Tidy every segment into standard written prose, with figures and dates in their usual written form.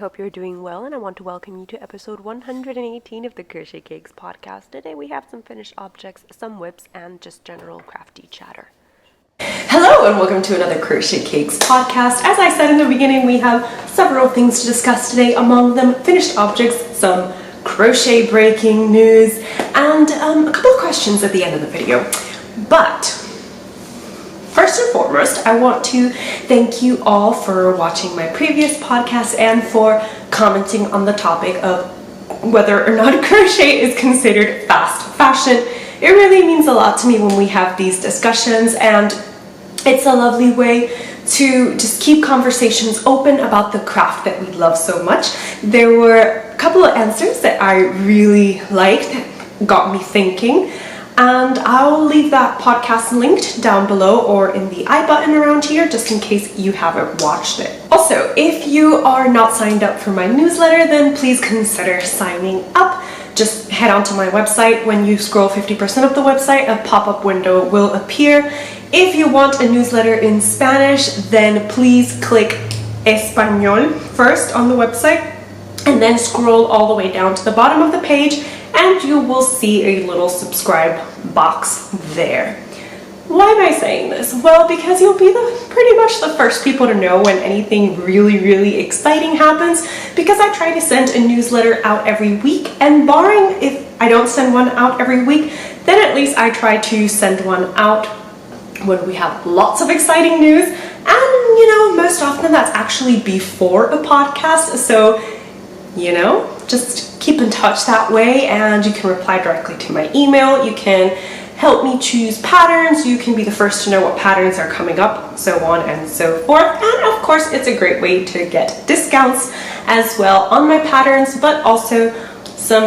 hope you're doing well, and I want to welcome you to episode 118 of the Crochet Cakes podcast. Today we have some finished objects, some whips, and just general crafty chatter. Hello and welcome to another Crochet Cakes podcast. As I said in the beginning, we have several things to discuss today, among them finished objects, some crochet breaking news, and a couple of questions at the end of the video. But first and foremost, I want to thank you all for watching my previous podcast and for commenting on the topic of whether or not crochet is considered fast fashion. It really means a lot to me when we have these discussions, and it's a lovely way to just keep conversations open about the craft that we love so much. There were a couple of answers that I really liked that got me thinking, and I'll leave that podcast linked down below or in the I button around here just in case you haven't watched it. Also, if you are not signed up for my newsletter, then please consider signing up. Just head onto my website. When you scroll 50% of the website, a pop-up window will appear. If you want a newsletter in Spanish, then please click Español first on the website and then scroll all the way down to the bottom of the page and you will see a little subscribe box there. Why am I saying this? Well, because you'll be pretty much the first people to know when anything really exciting happens, because I try to send a newsletter out every week, and barring if I don't send one out every week, then at least I try to send one out when we have lots of exciting news, and most often that's actually before a podcast, so just keep in touch that way, and you can reply directly to my email. You can help me choose patterns. You can be the first to know what patterns are coming up, so on and so forth. And of course, it's a great way to get discounts as well on my patterns, but also some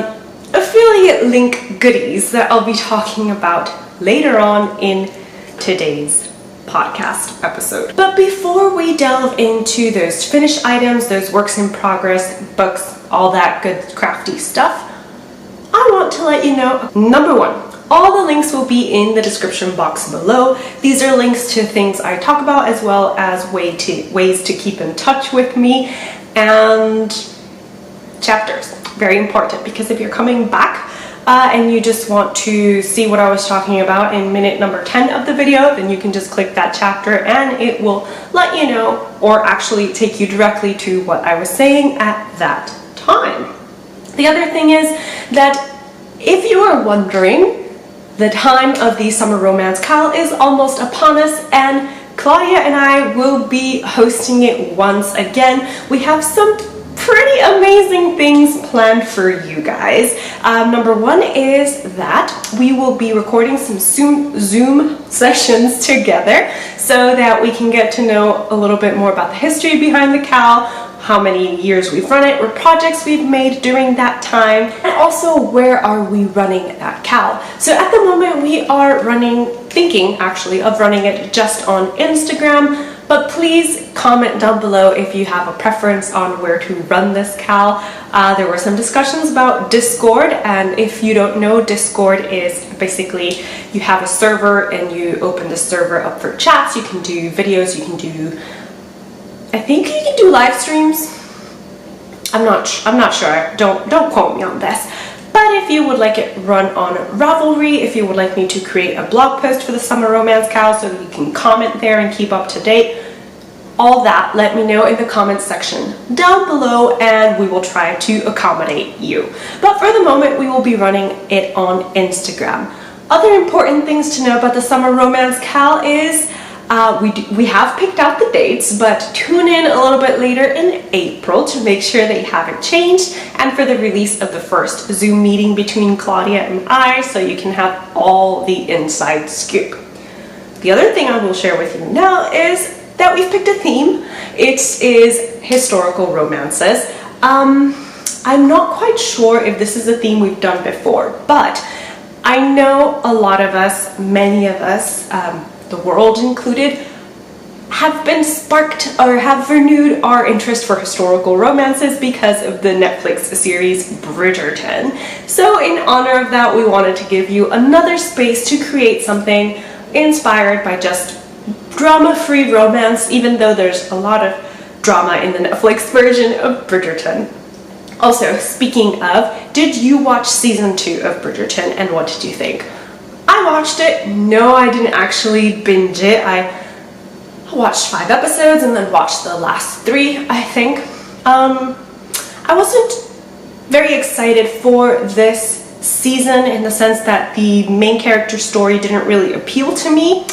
affiliate link goodies that I'll be talking about later on in today's podcast episode. But before we delve into those finished items, those works in progress, books, all that good crafty stuff, I want to let you know, number one, all the links will be in the description box below. These are links to things I talk about as well as ways to keep in touch with me, and chapters. Very important, because if you're coming back and you just want to see what I was talking about in minute number 10 of the video, then you can just click that chapter and it will let you know, or actually take you directly to what I was saying at that time. The other thing is that if you are wondering, the time of the Summer Romance Cal is almost upon us, and Claudia and I will be hosting it once again. We have some pretty amazing things planned for you guys. Number one is that we will be recording some Zoom sessions together so that we can get to know a little bit more about the history behind the Cal, how many years we've run it, or projects we've made during that time, and also where are we running that Cal. So at the moment we are thinking actually of running it just on Instagram, but please comment down below if you have a preference on where to run this Cal. There were some discussions about Discord, and if you don't know, Discord is basically you have a server and you open the server up for chats. You can do videos, you can do, I think you can do live streams. I'm not sure. Don't quote me on this. But if you would like it run on Ravelry, if you would like me to create a blog post for the Summer Romance Cal so that you can comment there and keep up to date, all that, let me know in the comments section down below and we will try to accommodate you. But for the moment, we will be running it on Instagram. Other important things to know about the Summer Romance Cal is we have picked out the dates, but tune in a little bit later in April to make sure they haven't changed, and for the release of the first Zoom meeting between Claudia and I, so you can have all the inside scoop. The other thing I will share with you now is that we've picked a theme. It is historical romances. I'm not quite sure if this is a theme we've done before, but I know a lot of us, many of us, the world included, have been sparked or have renewed our interest for historical romances because of the Netflix series Bridgerton. So in honor of that, we wanted to give you another space to create something inspired by just drama-free romance, even though there's a lot of drama in the Netflix version of Bridgerton. Also, speaking of, did you watch season 2 of Bridgerton and what did you think? I watched it. No, I didn't actually binge it. I watched 5 episodes and then watched the last 3, I think. I wasn't very excited for this season in the sense that the main character story didn't really appeal to me,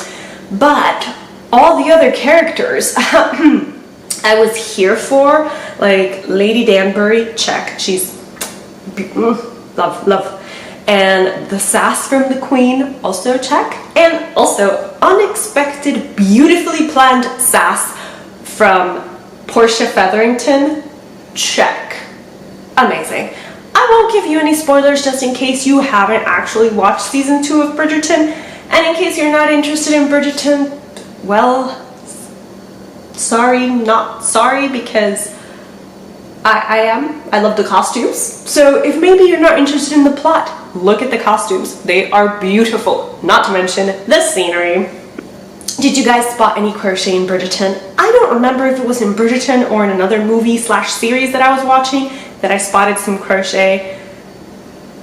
but all the other characters I was here for, like Lady Danbury, check, she's love, and the sass from the Queen, also check, and also unexpected, beautifully planned sass from Portia Featherington, check, amazing. I won't give you any spoilers just in case you haven't actually watched season 2 of Bridgerton, and in case you're not interested in Bridgerton, well, sorry, not sorry, because I am. I love the costumes. So if maybe you're not interested in the plot, look at the costumes. They are beautiful, not to mention the scenery. Did you guys spot any crochet in Bridgerton? I don't remember if it was in Bridgerton or in another movie / series that I was watching that I spotted some crochet.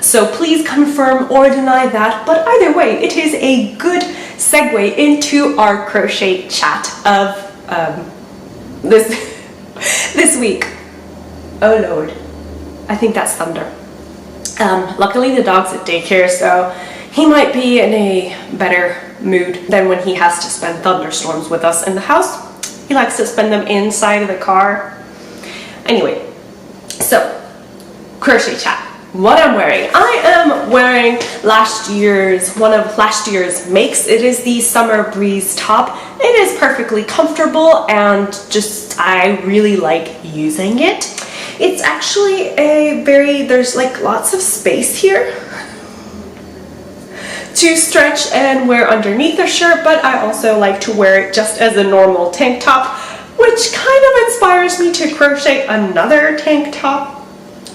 So please confirm or deny that, but either way, it is a good segue into our crochet chat of this week. Oh Lord, I think that's thunder. Luckily the dog's at daycare, so he might be in a better mood than when he has to spend thunderstorms with us in the house. He likes to spend them inside of the car. Anyway, so crochet chat. What I'm wearing. I am wearing one of last year's makes. It is the Summer Breeze top. It is perfectly comfortable and I really like using it. It's actually there's like lots of space here to stretch and wear underneath a shirt, but I also like to wear it just as a normal tank top, which kind of inspires me to crochet another tank top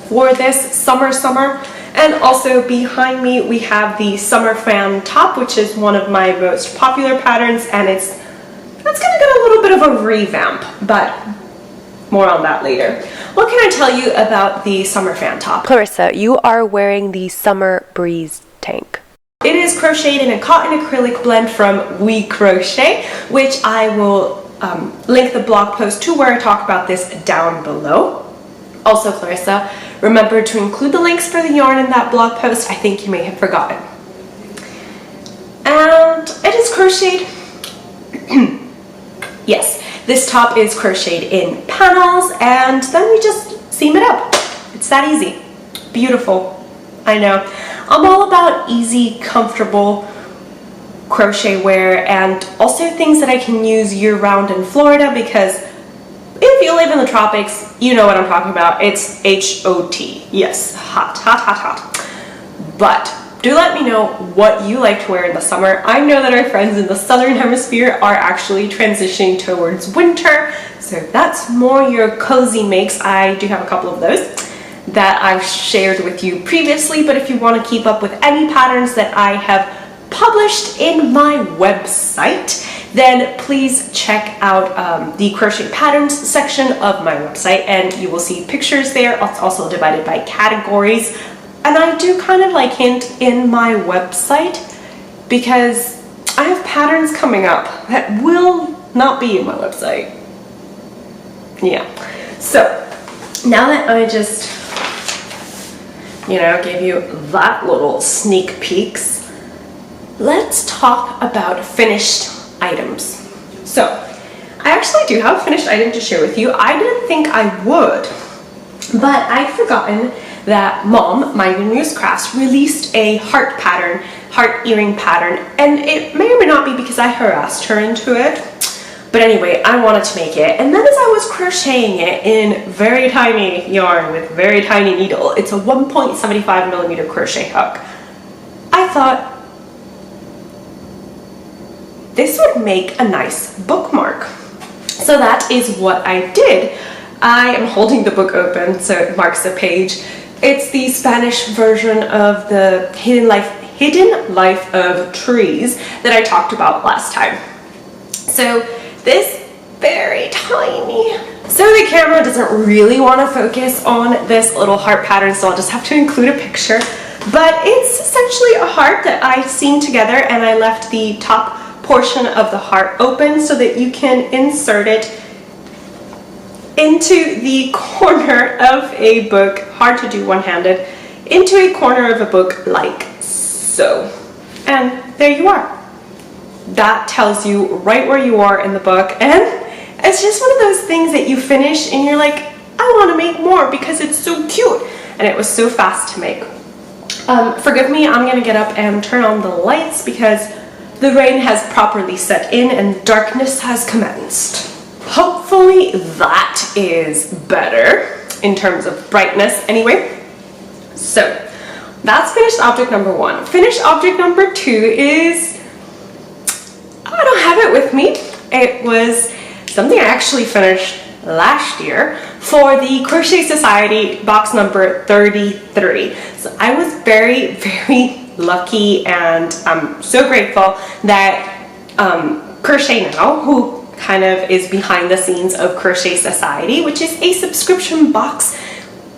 for this summer. And also behind me we have the Summer Fan top, which is one of my most popular patterns, and it's gonna get a little bit of a revamp, but more on that later. What can I tell you about the Summer Fan top? Clarissa, you are wearing the Summer Breeze tank. It is crocheted in a cotton acrylic blend from We Crochet, which I will link the blog post to where I talk about this down below. Also, Clarissa, remember to include the links for the yarn in that blog post. I think you may have forgotten. And it is crocheted. Yes, this top is crocheted in panels, and then we just seam it up. It's that easy. Beautiful. I know. I'm all about easy, comfortable crochet wear, and also things that I can use year-round in Florida, because if you live in the tropics, you know what I'm talking about. It's H-O-T. Yes, hot. But do let me know what you like to wear in the summer. I know that our friends in the southern hemisphere are actually transitioning towards winter, so that's more your cozy makes. I do have a couple of those that I've shared with you previously, but if you want to keep up with any patterns that I have published in my website, then please check out the crochet patterns section of my website, and you will see pictures there. It's also divided by categories, and I do kind of like hint in my website because I have patterns coming up that will not be in my website. Yeah, so now that I just gave you that little sneak peeks, let's talk about finished items. So I actually do have a finished item to share with you. I didn't think I would, but I'd forgotten that Mom, My Muse Crafts, released a heart earring pattern, and it may or may not be because I harassed her into it, but anyway, I wanted to make it. And then as I was crocheting it in very tiny yarn with very tiny needle, it's a 1.75 millimeter crochet hook, I thought, this would make a nice bookmark. So that is what I did. I am holding the book open so it marks a page. It's the Spanish version of the Hidden Life of Trees that I talked about last time. So this very tiny. So the camera doesn't really want to focus on this little heart pattern, so I'll just have to include a picture. But it's essentially a heart that I seamed together, and I left the top portion of the heart open so that you can insert it into the corner of a book. Hard to do one-handed. Into a corner of a book like so. And there you are. That tells you right where you are in the book, and it's just one of those things that you finish and you're like, I want to make more because it's so cute, and it was so fast to make. Forgive me, I'm gonna get up and turn on the lights because the rain has properly set in and darkness has commenced. Hopefully that is better in terms of brightness anyway. So that's finished object number 1. Finished object number 2 is, I don't have it with me. It was something I actually finished last year for the Crochet Society box number 33. So I was very, very lucky, and I'm so grateful that Crochet Now, who kind of is behind the scenes of Crochet Society, which is a subscription box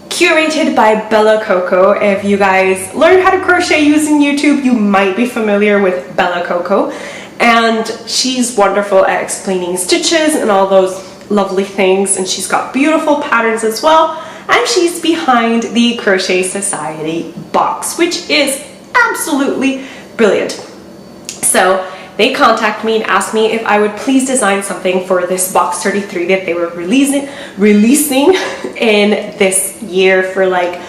curated by Bella Coco. If you guys learn how to crochet using YouTube, you might be familiar with Bella Coco. And she's wonderful at explaining stitches and all those lovely things, and she's got beautiful patterns as well, and she's behind the Crochet Society box, which is absolutely brilliant. So they contacted me and asked me if I would please design something for this box 33 that they were releasing in this year for like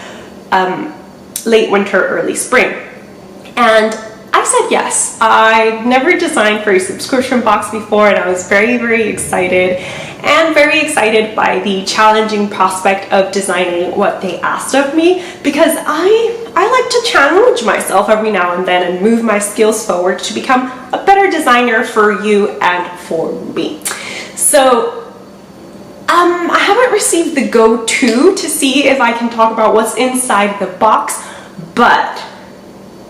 late winter, early spring. And I said yes. I never designed for a subscription box before, and I was very, very excited, and very excited by the challenging prospect of designing what they asked of me, because I like to challenge myself every now and then and move my skills forward to become a better designer for you and for me. So I haven't received the go-to to see if I can talk about what's inside the box, but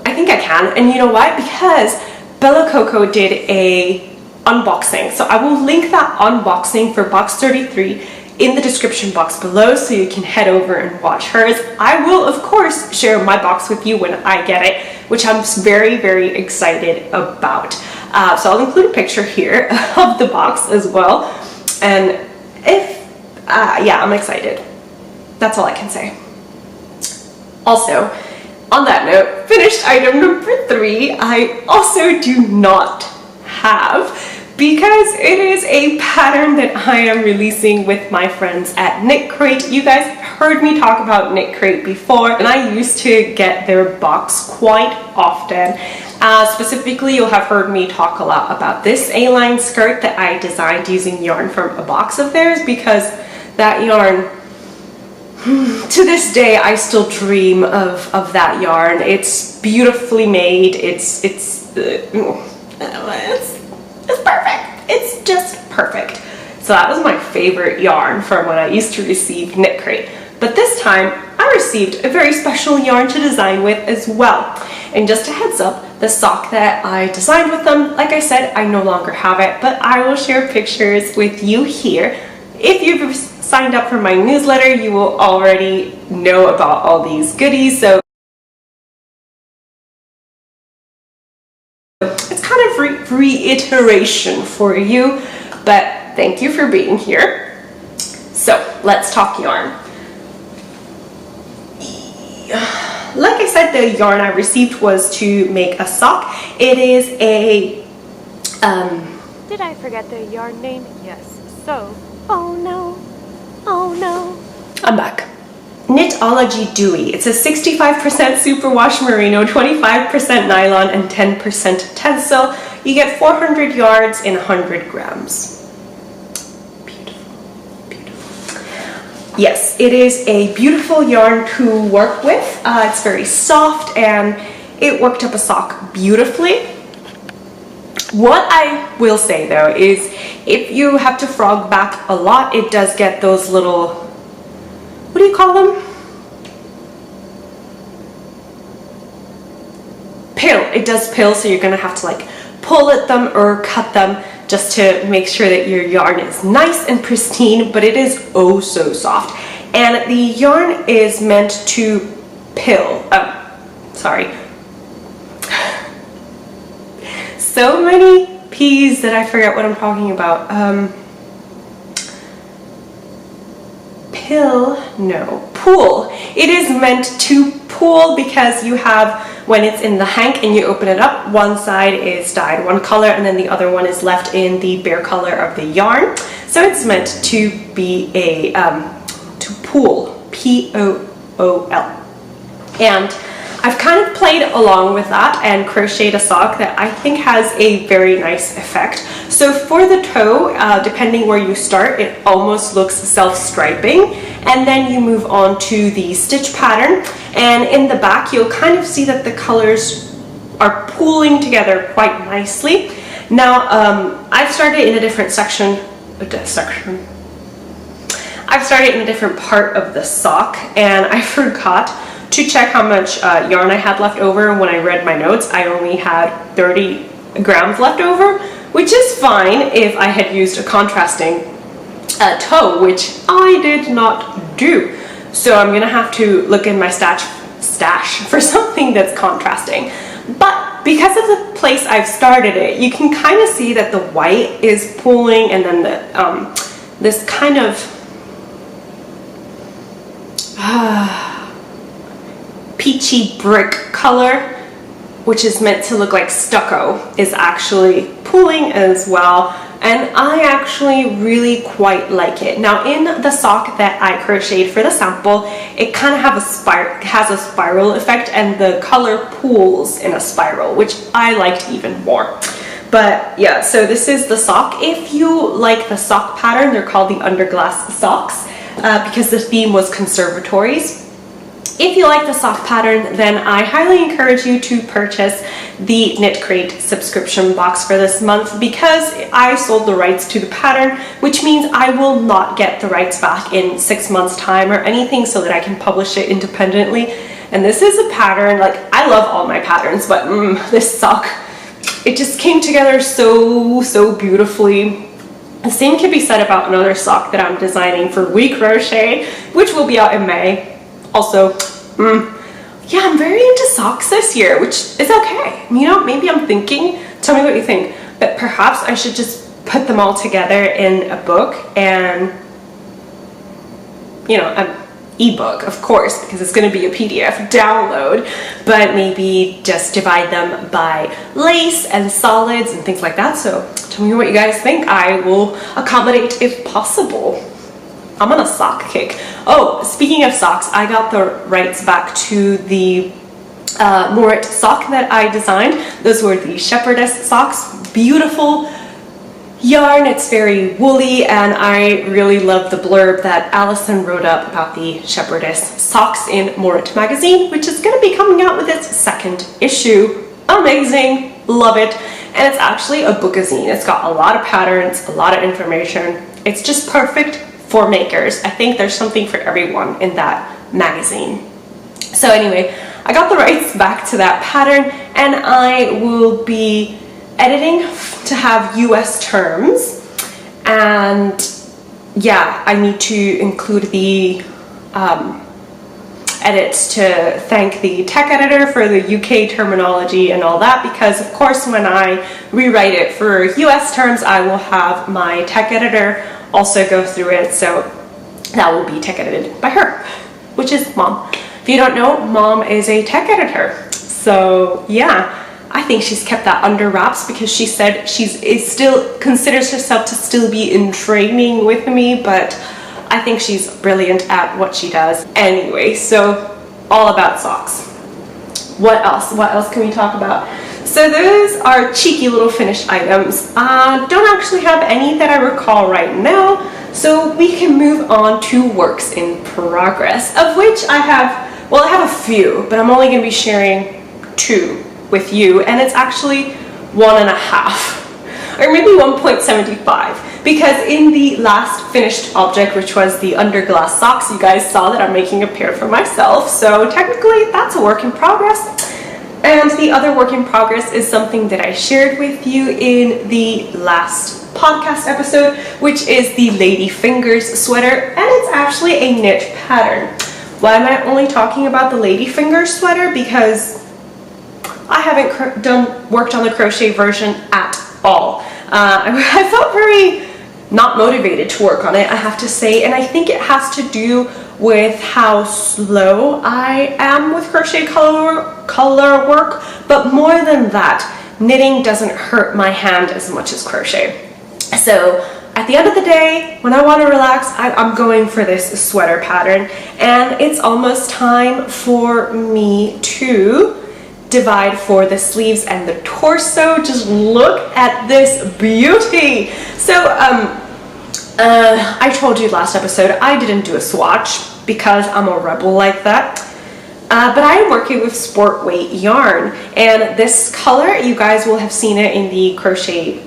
I think I can. And you know what? Because Bella Coco did a unboxing. So I will link that unboxing for box 33 in the description box below, so you can head over and watch hers. I will, of course, share my box with you when I get it, which I'm very, very excited about. So I'll include a picture here of the box as well. And yeah, I'm excited. That's all I can say. Also, on that note, finished item number 3, I also do not have, because it is a pattern that I am releasing with my friends at Knit Crate. You guys heard me talk about Knit Crate before, and I used to get their box quite often. Specifically, you'll have heard me talk a lot about this A-line skirt that I designed using yarn from a box of theirs, because that yarn, to this day, I still dream of that yarn. It's beautifully made. It's perfect. It's just perfect. So that was my favorite yarn from when I used to receive Knit Crate. But this time, I received a very special yarn to design with as well. And just a heads up, the sock that I designed with them, like I said, I no longer have it, but I will share pictures with you here. If you've signed up for my newsletter, you will already know about all these goodies. So it's kind of reiteration for you, but thank you for being here. So let's talk yarn. Like I said, the yarn I received was to make a sock. It is a Did I forget the yarn name? Yes. So, oh no. Oh no. I'm back. Knitology Dewy. It's a 65% superwash merino, 25% nylon, and 10% tencel. You get 400 yards in 100 grams. Beautiful, beautiful. Yes, it is a beautiful yarn to work with. It's very soft, and it worked up a sock beautifully. What I will say though is, if you have to frog back a lot, it does get those little, what do you call them? Pill. It does pill, so you're gonna have to like pull at them or cut them just to make sure that your yarn is nice and pristine, but it is oh so soft. And the yarn is meant to so many P's that I forget what I'm talking about. Pool. It is meant to pool because you have, when it's in the hank and you open it up, one side is dyed one color and then the other one is left in the bare color of the yarn. So it's meant to be a, to pool, P-O-O-L. And I've kind of played along with that and crocheted a sock that I think has a very nice effect. So for the toe, depending where you start, it almost looks self-striping, and then you move on to the stitch pattern, and in the back you'll kind of see that the colors are pooling together quite nicely. Now I've started in a different I've started in a different part of the sock, and I forgot to check how much yarn I had left over. When I read my notes, I only had 30 grams left over, which is fine if I had used a contrasting toe, which I did not do. So I'm gonna have to look in my stash for something that's contrasting. But because of the place I've started it, you can kind of see that the white is pooling, and then the this kind of peachy brick color, which is meant to look like stucco, is actually pooling as well, and I actually really quite like it. Now in the sock that I crocheted for the sample, it kind of has a spiral effect, and the color pools in a spiral, which I liked even more. But yeah, so this is the sock. If you like the sock pattern, they're called the Underglass socks because the theme was conservatories. If you like the sock pattern, then I highly encourage you to purchase the Knit Crate subscription box for this month, because I sold the rights to the pattern, which means I will not get the rights back in 6 months time or anything, so that I can publish it independently. And this is a pattern, like, I love all my patterns, but this sock, it just came together so beautifully. The same can be said about another sock that I'm designing for We Crochet, which will be out in May. Also, yeah, I'm very into socks this year, which is okay. You know, maybe I'm thinking, tell me what you think, but perhaps I should just put them all together in a book, and, you know, an ebook, of course, because it's going to be a PDF download, but maybe just divide them by lace and solids and things like that. So tell me what you guys think. I will accommodate if possible. I'm on a sock kick. Oh, speaking of socks, I got the rights back to the Morit sock that I designed. Those were the shepherdess socks. Beautiful yarn. It's very woolly, and I really love the blurb that Allison wrote up about the shepherdess socks in Morit magazine, which is going to be coming out with its 2nd issue. Amazing. Love it. And it's actually a bookazine. It's got a lot of patterns, a lot of information. It's just perfect for makers. I think there's something for everyone in that magazine. So anyway, I got the rights back to that pattern, and I will be editing to have US terms, and yeah, I need to include the edits to thank the tech editor for the UK terminology and all that, because of course when I rewrite it for US terms, I will have my tech editor also go through it, so that will be tech edited by her, which is Mom. If you don't know, Mom is a tech editor. So yeah, I think she's kept that under wraps, because she said still considers herself to still be in training with me, but I think she's brilliant at what she does. Anyway, so all about socks. What else? What else can we talk about? So those are cheeky little finished items. Don't actually have any that I recall right now, so we can move on to works in progress, of which I have a few, but I'm only going to be sharing 2 with you, and it's actually 1.5, or maybe 1.75, because in the last finished object, which was the Underglass socks, you guys saw that I'm making a pair for myself, so technically that's a work in progress. And the other work in progress is something that I shared with you in the last podcast episode, which is the Lady Fingers sweater, and it's actually a knit pattern. Why am I only talking about the Lady Fingers sweater? Because I haven't worked on the crochet version at all. I felt very not motivated to work on it, I have to say, and I think it has to do with how slow I am with crochet color work, but more than that, knitting doesn't hurt my hand as much as crochet. So at the end of the day, when I want to relax, I'm going for this sweater pattern, and it's almost time for me to divide for the sleeves and the torso. Just look at this beauty. So I told you last episode I didn't do a swatch because I'm a rebel like that. But I am working with sport weight yarn, and this color, you guys will have seen it in the crochet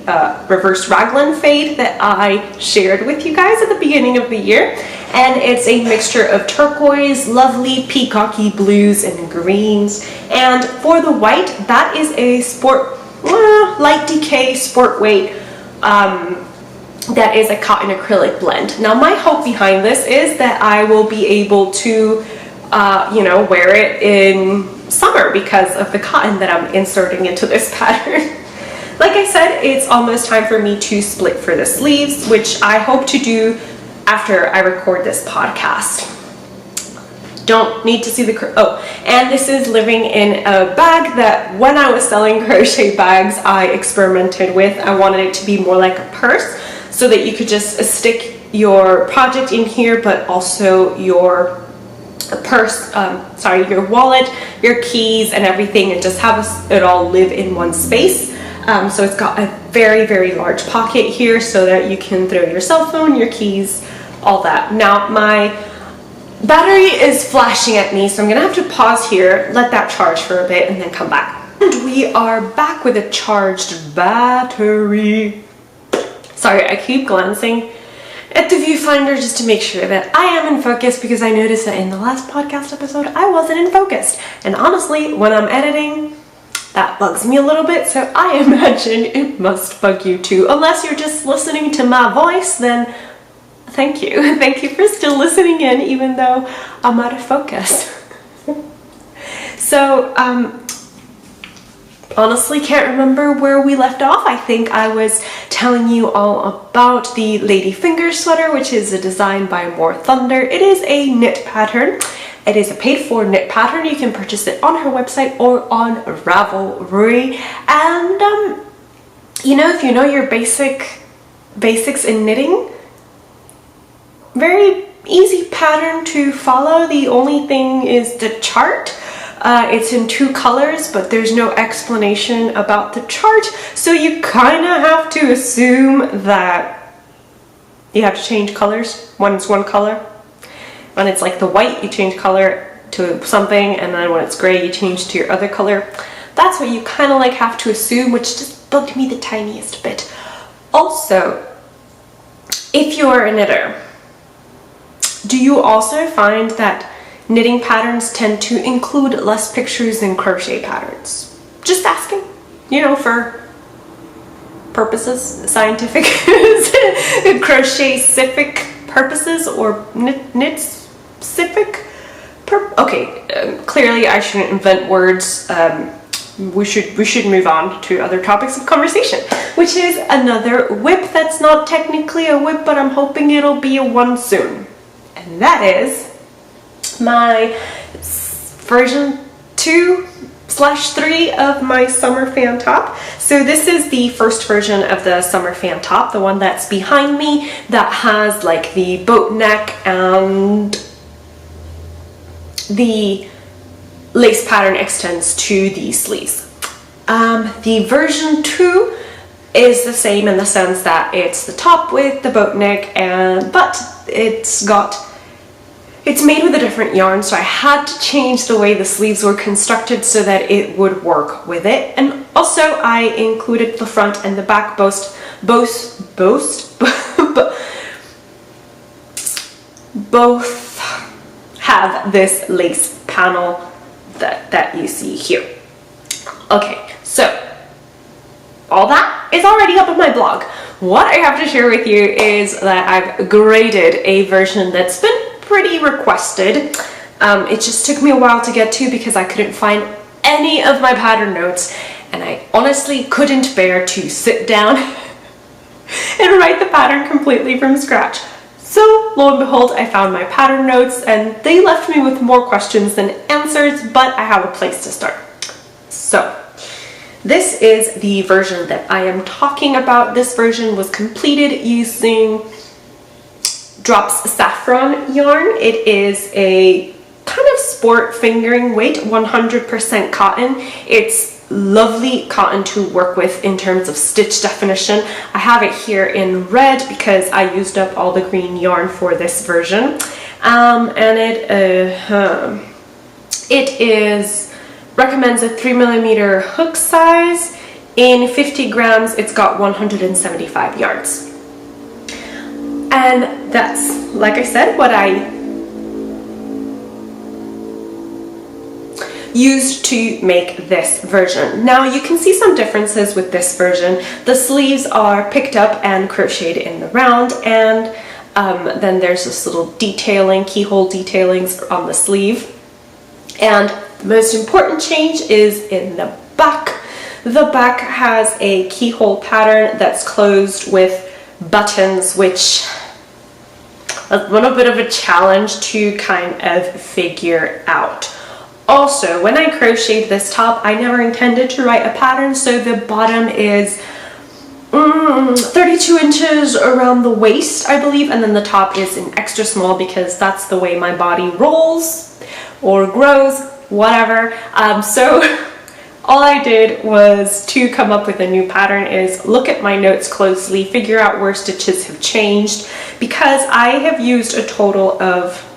reverse raglan fade that I shared with you guys at the beginning of the year. And it's a mixture of turquoise, lovely peacocky blues and greens. And for the white, that is a sport light decay sport weight that is a cotton acrylic blend. Now my hope behind this is that I will be able to wear it in summer because of the cotton that I'm inserting into this pattern. Like I said, it's almost time for me to split for the sleeves, which I hope to do after I record this podcast. Don't need to see the and this is living in a bag that when I was selling crochet bags I experimented with. I wanted it to be more like a purse so that you could just stick your project in here, but also your your wallet, your keys and everything, and just have it all live in one space. So it's got a very, very large pocket here so that you can throw your cell phone, your keys, all that. Now my battery is flashing at me, so I'm gonna have to pause here, let that charge for a bit, and then come back. And we are back with a charged battery. Sorry, I keep glancing at the viewfinder just to make sure that I am in focus, because I noticed that in the last podcast episode I wasn't in focus, and honestly when I'm editing that bugs me a little bit, so I imagine it must bug you too. Unless you're just listening to my voice, then thank you. Thank you for still listening in even though I'm out of focus. So honestly can't remember where we left off. I think I was telling you all about the Lady Fingers sweater, which is a design by More Thunder. It is a knit pattern. It is a paid-for knit pattern. You can purchase it on her website or on Ravelry. And if you know your basics in knitting, very easy pattern to follow. The only thing is the chart. It's in 2 colors, but there's no explanation about the chart, so you kind of have to assume that you have to change colors when it's one color. When it's like the white, you change color to something, and then when it's gray, you change to your other color. That's what you kind of like have to assume, which just bugged me the tiniest bit. Also, if you're a knitter, do you also find that knitting patterns tend to include less pictures than crochet patterns? Just asking, for purposes, scientific, crochet-specific purposes, or knit-specific. Clearly I shouldn't invent words. We should move on to other topics of conversation, which is another whip that's not technically a whip, but I'm hoping it'll be a one soon. And that is my version 2/3 of my summer fan top. So this is the first version of the summer fan top, the one that's behind me, that has like the boat neck and the lace pattern extends to the sleeves. The version 2 is the same in the sense that it's the top with the boat neck, but it's made with a different yarn, so I had to change the way the sleeves were constructed so that it would work with it. And also I included the front and the back both have this lace panel that you see here. Okay, so all that is already up on my blog. What I have to share with you is that I've graded a version that's been pretty requested. It just took me a while to get to because I couldn't find any of my pattern notes, and I honestly couldn't bear to sit down and write the pattern completely from scratch. So lo and behold, I found my pattern notes, and they left me with more questions than answers, but I have a place to start. So this is the version that I am talking about. This version was completed using Drops Saffron yarn. It is a kind of sport fingering weight, 100% cotton. It's lovely cotton to work with in terms of stitch definition. I have it here in red because I used up all the green yarn for this version. And it recommends a 3mm hook size. In 50 grams, it's got 175 yards. And that's, like I said, what I used to make this version. Now you can see some differences with this version. The sleeves are picked up and crocheted in the round, and then there's this little detailing, keyhole detailings on the sleeve. And the most important change is in the back. The back has a keyhole pattern that's closed with buttons, which is a little bit of a challenge to kind of figure out. Also, when I crocheted this top, I never intended to write a pattern, so the bottom is 32 inches around the waist, I believe, and then the top is an extra small because that's the way my body rolls or grows, whatever. So all I did was to come up with a new pattern is look at my notes closely, figure out where stitches have changed, because I have used a total of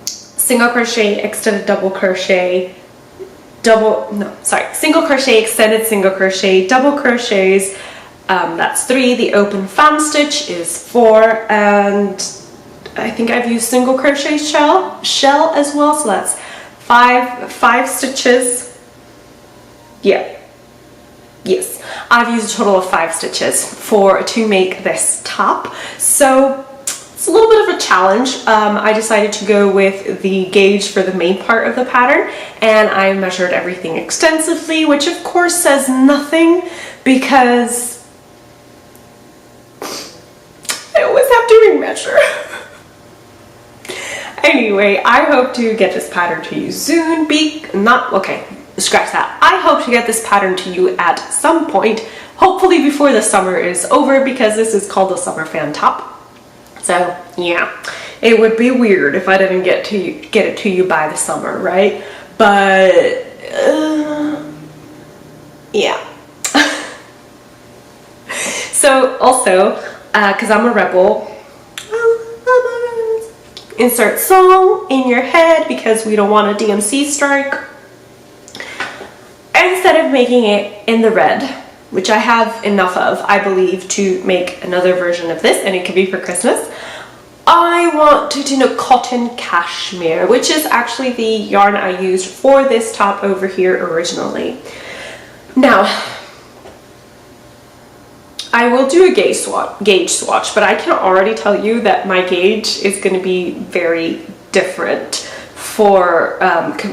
single crochet, extended double crochet, single crochet, extended single crochet, double crochets, that's 3, the open fan stitch is 4, and I think I've used single crochet shell as well, so that's 5 stitches. Yes, I've used a total of 5 stitches to make this top, so it's a little bit of a challenge. I decided to go with the gauge for the main part of the pattern, and I measured everything extensively, which of course says nothing because I always have to remeasure. Anyway, I hope to get this pattern to you soon. Scratch that. I hope to get this pattern to you at some point, hopefully before the summer is over, because this is called a summer fan top. So yeah, it would be weird if I didn't get it to you by the summer, right? But yeah. So also, because I'm a rebel, insert song in your head because we don't want a DMC strike. Instead of making it in the red, which I have enough of, I believe, to make another version of this, and it could be for Christmas, I want to do cotton cashmere, which is actually the yarn I used for this top over here originally. Now, I will do a gauge swatch, but I can already tell you that my gauge is going to be very different for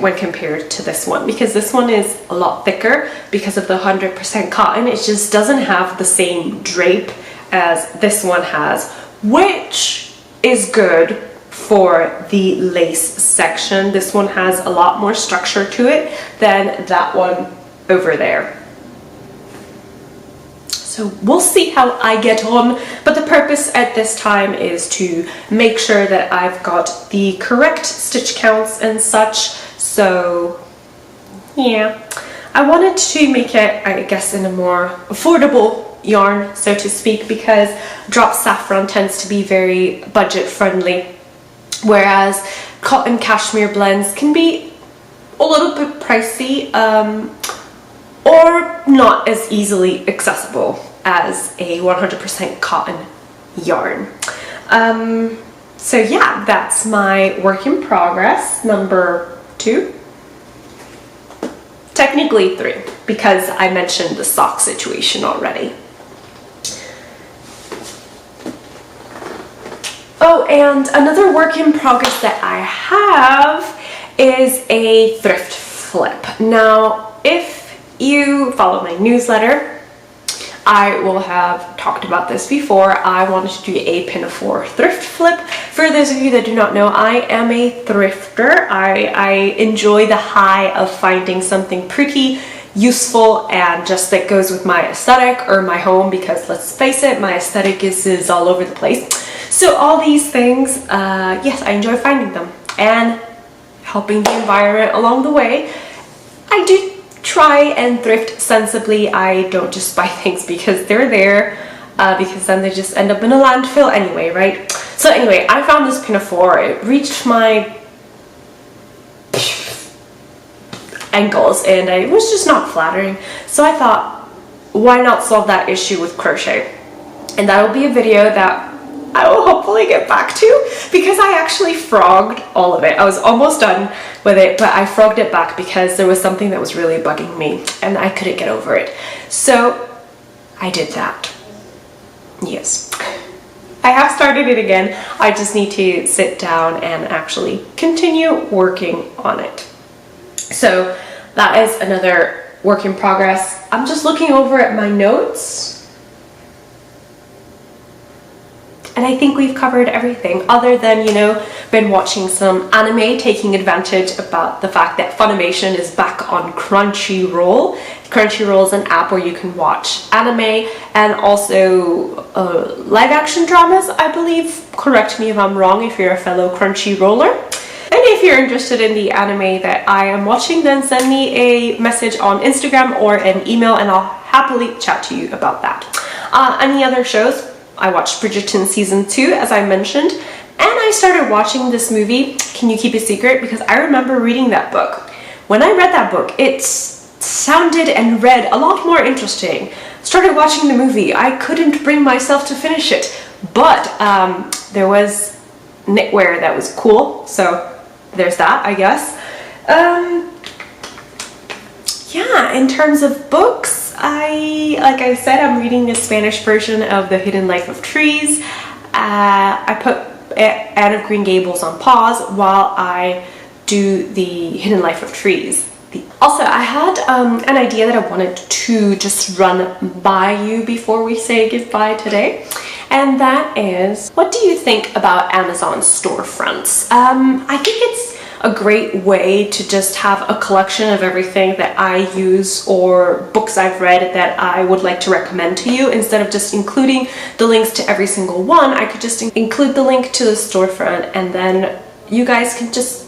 when compared to this one, because this one is a lot thicker because of the 100% cotton. It just doesn't have the same drape as this one has, which is good for the lace section. This one has a lot more structure to it than that one over there. So we'll see how I get on, but the purpose at this time is to make sure that I've got the correct stitch counts and such. So yeah, I wanted to make it, I guess, in a more affordable yarn, so to speak, because Drop Saffron tends to be very budget friendly, whereas cotton cashmere blends can be a little bit pricey, or not as easily accessible as a 100% cotton yarn. So yeah, that's my work in progress number 2. Technically 3, because I mentioned the sock situation already. Oh, and another work in progress that I have is a thrift flip. Now, if you follow my newsletter, I will have talked about this before. I wanted to do a pinafore thrift flip. For those of you that do not know, I am a thrifter. I enjoy the high of finding something pretty, useful, and just that goes with my aesthetic or my home, because let's face it, my aesthetic is all over the place. So all these things, yes, I enjoy finding them and helping the environment along the way. I do try and thrift sensibly. I don't just buy things because they're there, because then they just end up in a landfill anyway, right? So anyway, I found this pinafore. It reached my ankles and it was just not flattering. So I thought, why not solve that issue with crochet? And that will be a video that I will hopefully get back to, because I actually frogged all of it. I was almost done with it, but I frogged it back because there was something that was really bugging me and I couldn't get over it. So I did that. Yes. I have started it again. I just need to sit down and actually continue working on it. So that is another work in progress. I'm just looking over at my notes, and I think we've covered everything, other than, you know, been watching some anime, taking advantage about the fact that Funimation is back on Crunchyroll. Crunchyroll is an app where you can watch anime and also live action dramas, I believe. Correct me if I'm wrong if you're a fellow Crunchyroller. And if you're interested in the anime that I am watching, then send me a message on Instagram or an email and I'll happily chat to you about that. Any other shows? I watched Bridgerton season 2, as I mentioned, and I started watching this movie, Can You Keep a Secret? Because I remember reading that book. When I read that book, it sounded and read a lot more interesting. Started watching the movie. I couldn't bring myself to finish it, but there was knitwear that was cool, so there's that, I guess. Yeah, in terms of books, like I said, I'm reading the Spanish version of The Hidden Life of Trees. I put Anne of Green Gables on pause while I do The Hidden Life of Trees. Also, I had an idea that I wanted to just run by you before we say goodbye today. And that is, what do you think about Amazon storefronts? I think it's a great way to just have a collection of everything that I use or books I've read that I would like to recommend to you. Instead of just including the links to every single one, I could just include the link to the storefront, and then you guys can just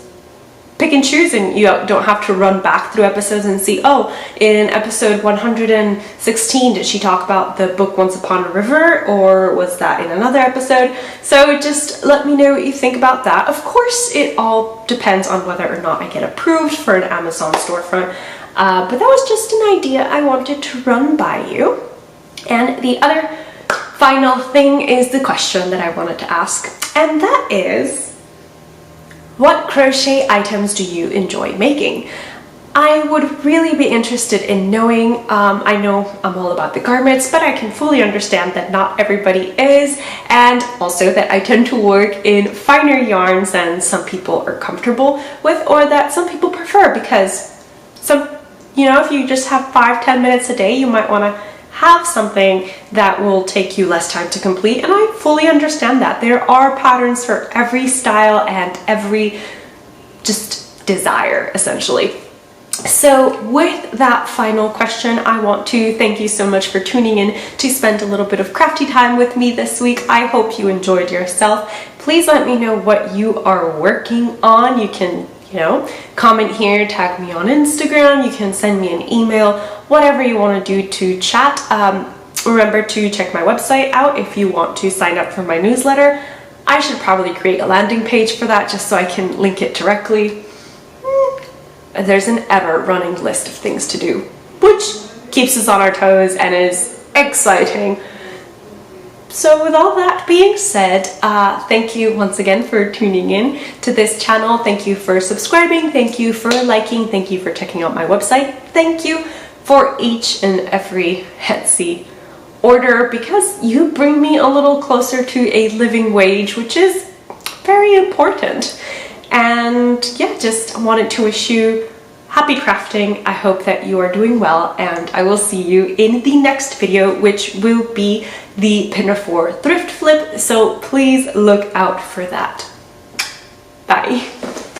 pick and choose, and you don't have to run back through episodes and see, oh, in episode 116 did she talk about the book Once Upon a River, or was that in another episode? So just let me know what you think about that. Of course, it all depends on whether or not I get approved for an Amazon storefront, but that was just an idea I wanted to run by you. And the other final thing is the question that I wanted to ask, and that is, what crochet items do you enjoy making? I would really be interested in knowing. I know I'm all about the garments, but I can fully understand that not everybody is, and also that I tend to work in finer yarns than some people are comfortable with, or that some people prefer, because if you just have 5-10 minutes a day, you might want to have something that will take you less time to complete, and I fully understand that. There are patterns for every style and every just desire, essentially. So with that final question, I want to thank you so much for tuning in to spend a little bit of crafty time with me this week. I hope you enjoyed yourself. Please let me know what you are working on. You can comment here, tag me on Instagram, you can send me an email, whatever you want to do to chat. Remember to check my website out if you want to sign up for my newsletter. I should probably create a landing page for that just so I can link it directly. There's an ever-running list of things to do, which keeps us on our toes and is exciting. So with all that being said, thank you once again for tuning in to this channel. Thank you for subscribing. Thank you for liking. Thank you for checking out my website. Thank you for each and every Etsy order, because you bring me a little closer to a living wage, which is very important. And yeah, just wanted to wish you happy crafting. I hope that you are doing well, and I will see you in the next video, which will be the Pinafore Thrift Flip. So please look out for that. Bye.